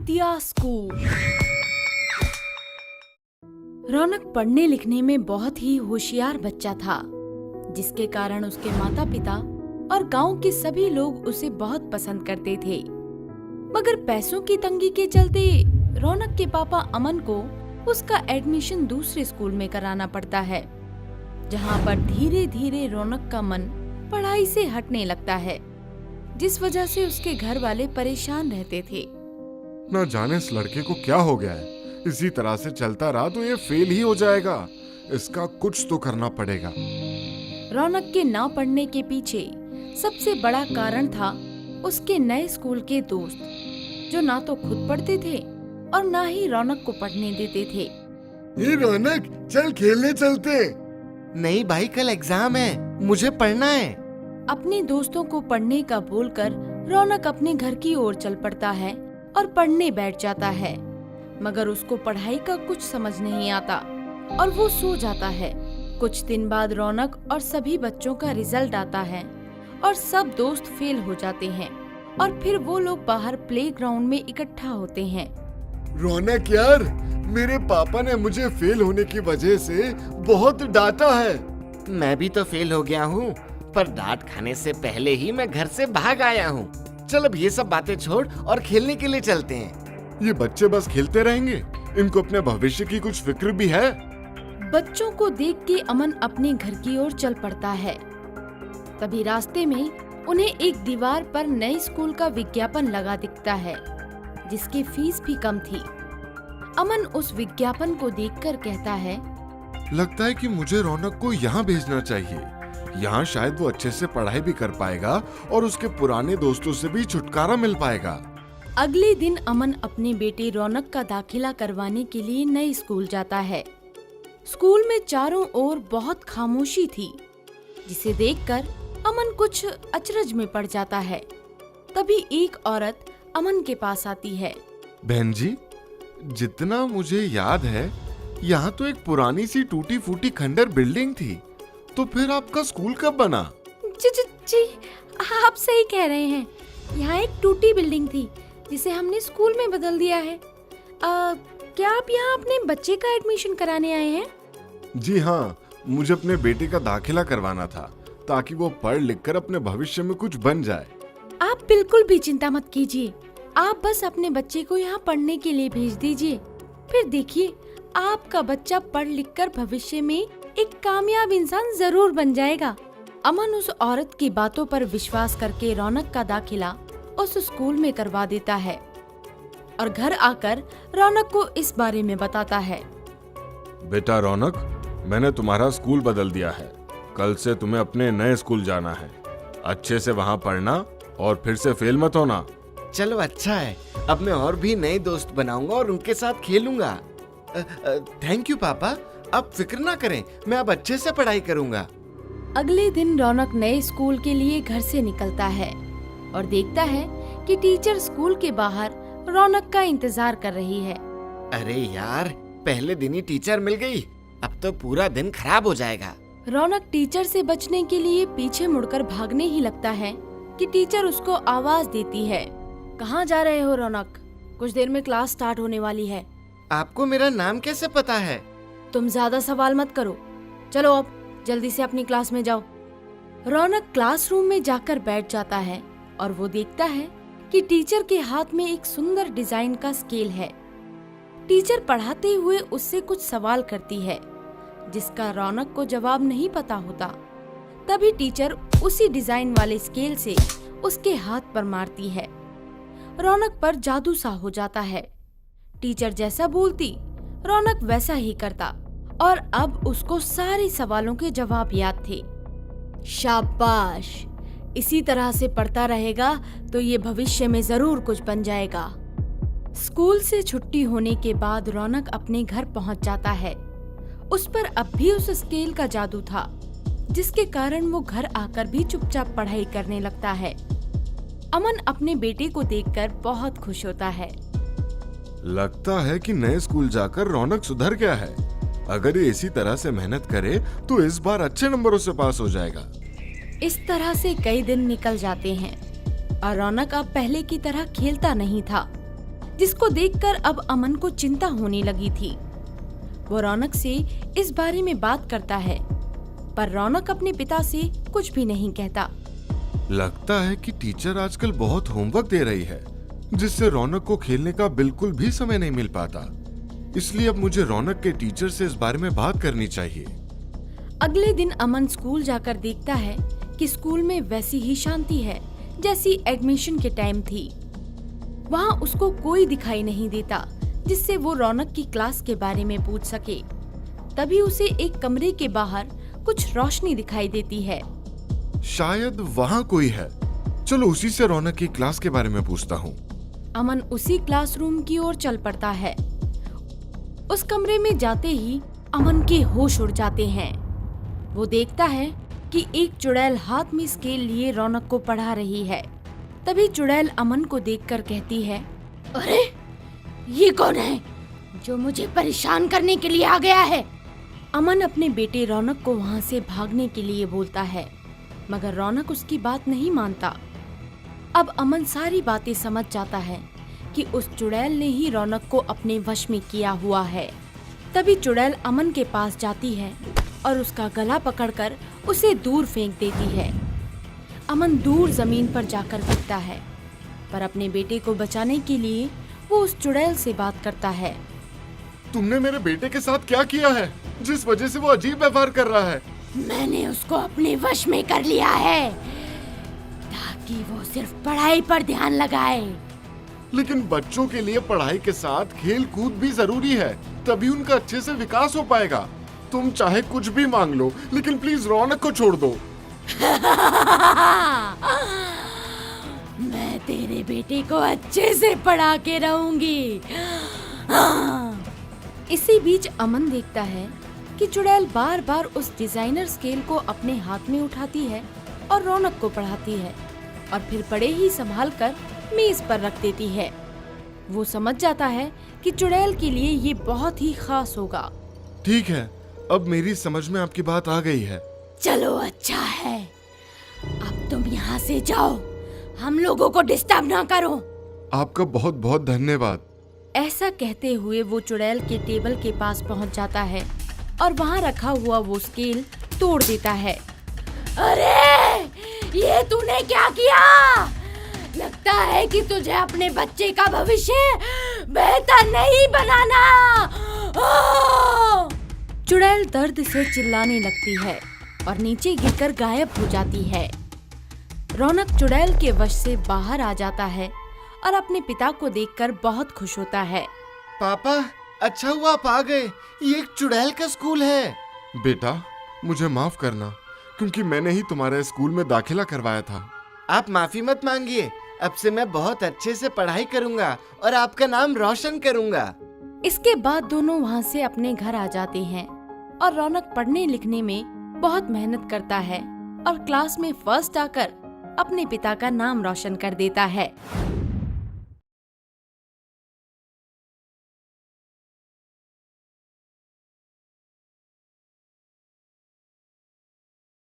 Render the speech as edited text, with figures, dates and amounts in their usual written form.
विद्या school. रौनक पढ़ने लिखने में बहुत ही होशियार बच्चा था, जिसके कारण उसके माता पिता और गांव के सभी लोग उसे बहुत पसंद करते थे। मगर पैसों की तंगी के चलते रौनक के पापा अमन को उसका एडमिशन दूसरे स्कूल में कराना पड़ता है, जहां पर धीरे धीरे रौनक का मन पढ़ाई से हटने लगता है, जिस वजह से उसके घर वाले परेशान रहते थे। न जाने इस लड़के को क्या हो गया है, इसी तरह से चलता रहा तो ये फेल ही हो जाएगा। इसका कुछ तो करना पड़ेगा। रौनक के ना पढ़ने के पीछे सबसे बड़ा कारण था उसके नए स्कूल के दोस्त, जो ना तो खुद पढ़ते थे और ना ही रौनक को पढ़ने देते थे। ये रौनक, चल खेलने चलते। नहीं भाई, कल एग्जाम है, मुझे पढ़ना है। अपने दोस्तों को पढ़ने का बोलकर रौनक अपने घर की ओर चल पड़ता है और पढ़ने बैठ जाता है। मगर उसको पढ़ाई का कुछ समझ नहीं आता और वो सो जाता है। कुछ दिन बाद रौनक और सभी बच्चों का रिजल्ट आता है और सब दोस्त फेल हो जाते हैं और फिर वो लोग बाहर प्लेग्राउंड में इकट्ठा होते हैं। रौनक यार, मेरे पापा ने मुझे फेल होने की वजह से बहुत डांटा है। मैं भी तो फेल हो गया हूँ, पर डांट खाने से पहले ही मैं घर से भाग आया हूँ। चल अब ये सब बातें छोड़ और खेलने के लिए चलते हैं। ये बच्चे बस खेलते रहेंगे, इनको अपने भविष्य की कुछ फिक्र भी है। बच्चों को देख के अमन अपने घर की ओर चल पड़ता है। तभी रास्ते में उन्हें एक दीवार पर नए स्कूल का विज्ञापन लगा दिखता है, जिसकी फीस भी कम थी। अमन उस विज्ञापन को देखकर कहता है, लगता है कि मुझे रौनक को यहाँ भेजना चाहिए। यहाँ शायद वो अच्छे से पढ़ाई भी कर पाएगा और उसके पुराने दोस्तों से भी छुटकारा मिल पाएगा। अगले दिन अमन अपने बेटे रौनक का दाखिला करवाने के लिए नए स्कूल जाता है। स्कूल में चारों ओर बहुत खामोशी थी, जिसे देखकर अमन कुछ अचरज में पड़ जाता है। तभी एक औरत अमन के पास आती है। बहन जी, जितना मुझे याद है, यहाँ तो एक पुरानी सी टूटी फूटी खंडर बिल्डिंग थी, तो फिर आपका स्कूल कब बना? जी, आप सही कह रहे हैं। यहाँ एक टूटी बिल्डिंग थी, जिसे हमने स्कूल में बदल दिया है। क्या आप यहाँ अपने बच्चे का एडमिशन कराने आए हैं? जी हाँ, मुझे अपने बेटे का दाखिला करवाना था, ताकि वो पढ़ लिख कर अपने भविष्य में कुछ बन जाए। आप बिल्कुल भी चिंता मत कीजिए, आप बस अपने बच्चे को यहाँ पढ़ने के लिए भेज दीजिए। फिर देखिए, आपका बच्चा पढ़ लिख कर भविष्य में एक कामयाब इंसान जरूर बन जाएगा। अमन उस औरत की बातों पर विश्वास करके रौनक का दाखिला उस स्कूल में करवा देता है और घर आकर रौनक को इस बारे में बताता है। बेटा रौनक, मैंने तुम्हारा स्कूल बदल दिया है। कल से तुम्हें अपने नए स्कूल जाना है। अच्छे से वहाँ पढ़ना और फिर से फेल मत होना। चलो अच्छा है, अब मैं और भी नए दोस्त बनाऊंगा और उनके साथ खेलूंगा। थैंक यू पापा, आप फिक्र ना करें, मैं अब अच्छे से पढ़ाई करूंगा। अगले दिन रौनक नए स्कूल के लिए घर से निकलता है और देखता है कि टीचर स्कूल के बाहर रौनक का इंतजार कर रही है। अरे यार, पहले दिन ही टीचर मिल गई, अब तो पूरा दिन खराब हो जाएगा। रौनक टीचर से बचने के लिए पीछे मुड़कर भागने ही लगता है कि टीचर उसको आवाज देती है। कहाँ जा रहे हो रौनक? कुछ देर में क्लास स्टार्ट होने वाली है। आपको मेरा नाम कैसे पता है? तुम ज्यादा सवाल मत करो, चलो अब जल्दी से अपनी क्लास में जाओ। रौनक क्लासरूम में जाकर बैठ जाता है और वो देखता है कि टीचर के हाथ में एक सुंदर डिजाइन का स्केल है। टीचर पढ़ाते हुए उससे कुछ सवाल करती है, जिसका रौनक को जवाब नहीं पता होता। तभी टीचर उसी डिजाइन वाले स्केल से उसके हाथ पर मारती है। रौनक पर जादू सा हो जाता है। टीचर जैसा बोलती, रौनक वैसा ही करता और अब उसको सारे सवालों के जवाब याद थे। शाबाश, इसी तरह से पढ़ता रहेगा तो ये भविष्य में जरूर कुछ बन जाएगा। स्कूल से छुट्टी होने के बाद रौनक अपने घर पहुंच जाता है। उस पर अब भी उस स्केल का जादू था, जिसके कारण वो घर आकर भी चुपचाप पढ़ाई करने लगता है। अमन अपने बेटे को देखकर बहुत खुश होता है। लगता है कि नए स्कूल जाकर रौनक सुधर गया है। अगर ये इसी तरह से मेहनत करे तो इस बार अच्छे नंबरों से पास हो जाएगा। इस तरह से कई दिन निकल जाते हैं और रौनक अब पहले की तरह खेलता नहीं था। जिसको देखकर अब अमन को चिंता होने लगी थी। वो रौनक से इस बारे में बात करता है, पर रौनक अपने पिता से कुछ भी नहीं कहता। लगता है कि टीचर आजकल बहुत होमवर्क दे रही है, जिससे रौनक को खेलने का बिल्कुल भी समय नहीं मिल पाता। इसलिए अब मुझे रौनक के टीचर से इस बारे में बात करनी चाहिए। अगले दिन अमन स्कूल जाकर देखता है कि स्कूल में वैसी ही शांति है जैसी एडमिशन के टाइम थी। वहाँ उसको कोई दिखाई नहीं देता जिससे वो रौनक की क्लास के बारे में पूछ सके। तभी उसे एक कमरे के बाहर कुछ रोशनी दिखाई देती है। शायद वहाँ कोई है। चलो उसी से रौनक की क्लास के बारे में पूछता हूँ। अमन उसी क्लासरूम की ओर चल पड़ता है। उस कमरे में जाते ही अमन के होश उड़ जाते हैं। वो देखता है कि एक चुड़ैल हाथ में स्केल लिए रौनक को पढ़ा रही है। तभी चुड़ैल अमन को देखकर कहती है, अरे ये कौन है जो मुझे परेशान करने के लिए आ गया है? अमन अपने बेटे रौनक को वहाँ से भागने के लिए बोलता है, मगर रौनक उसकी बात नहीं मानता। अब अमन सारी बातें समझ जाता है कि उस चुड़ैल ने ही रौनक को अपने वश में किया हुआ है। तभी चुड़ैल अमन के पास जाती है और उसका गला पकड़कर उसे दूर फेंक देती है। अमन दूर जमीन पर जाकर गिरता है, पर अपने बेटे को बचाने के लिए वो उस चुड़ैल से बात करता है। तुमने मेरे बेटे के साथ क्या किया है, जिस वजह से वो अजीब व्यवहार कर रहा है? मैंने उसको अपने वश में कर लिया है ताकि वो सिर्फ पढ़ाई पर ध्यान लगाए। लेकिन बच्चों के लिए पढ़ाई के साथ खेल कूद भी जरूरी है, तभी उनका अच्छे से विकास हो पाएगा। तुम चाहे कुछ भी मांग लो, लेकिन प्लीज रौनक को छोड़ दो। मैं तेरे बेटे को अच्छे से पढ़ा के रहूंगी। इसी बीच अमन देखता है कि चुड़ैल बार बार उस डिजाइनर स्केल को अपने हाथ में उठाती है और रौनक को पढ़ाती है और फिर बड़े ही संभाल कर मेज पर रख देती है। वो समझ जाता है कि चुड़ैल के लिए ये बहुत ही खास होगा। ठीक है, अब मेरी समझ में आपकी बात आ गई है। चलो अच्छा है, अब तुम यहाँ से जाओ, हम लोगों को डिस्टर्ब ना करो। आपका बहुत बहुत धन्यवाद। ऐसा कहते हुए वो चुड़ैल के टेबल के पास पहुँच जाता है और वहाँ रखा हुआ वो स्केल तोड़ देता है। अरे ये तूने क्या किया? लगता है कि तुझे अपने बच्चे का भविष्य बेहतर नहीं बनाना। चुड़ैल दर्द से चिल्लाने लगती है और नीचे गिरकर गायब हो जाती है। रौनक चुड़ैल के वश से बाहर आ जाता है और अपने पिता को देखकर बहुत खुश होता है। पापा, अच्छा हुआ आप आ गए। ये एक चुड़ैल का स्कूल है। बेटा, मुझे माफ करना, क्योंकि मैंने ही तुम्हारे स्कूल में दाखिला करवाया था। आप माफी मत मांगिए। अब से मैं बहुत अच्छे से पढ़ाई करूंगा और आपका नाम रोशन करूंगा। इसके बाद दोनों वहाँ से अपने घर आ जाते हैं और रौनक पढ़ने लिखने में बहुत मेहनत करता है और क्लास में फर्स्ट आकर अपने पिता का नाम रोशन कर देता है।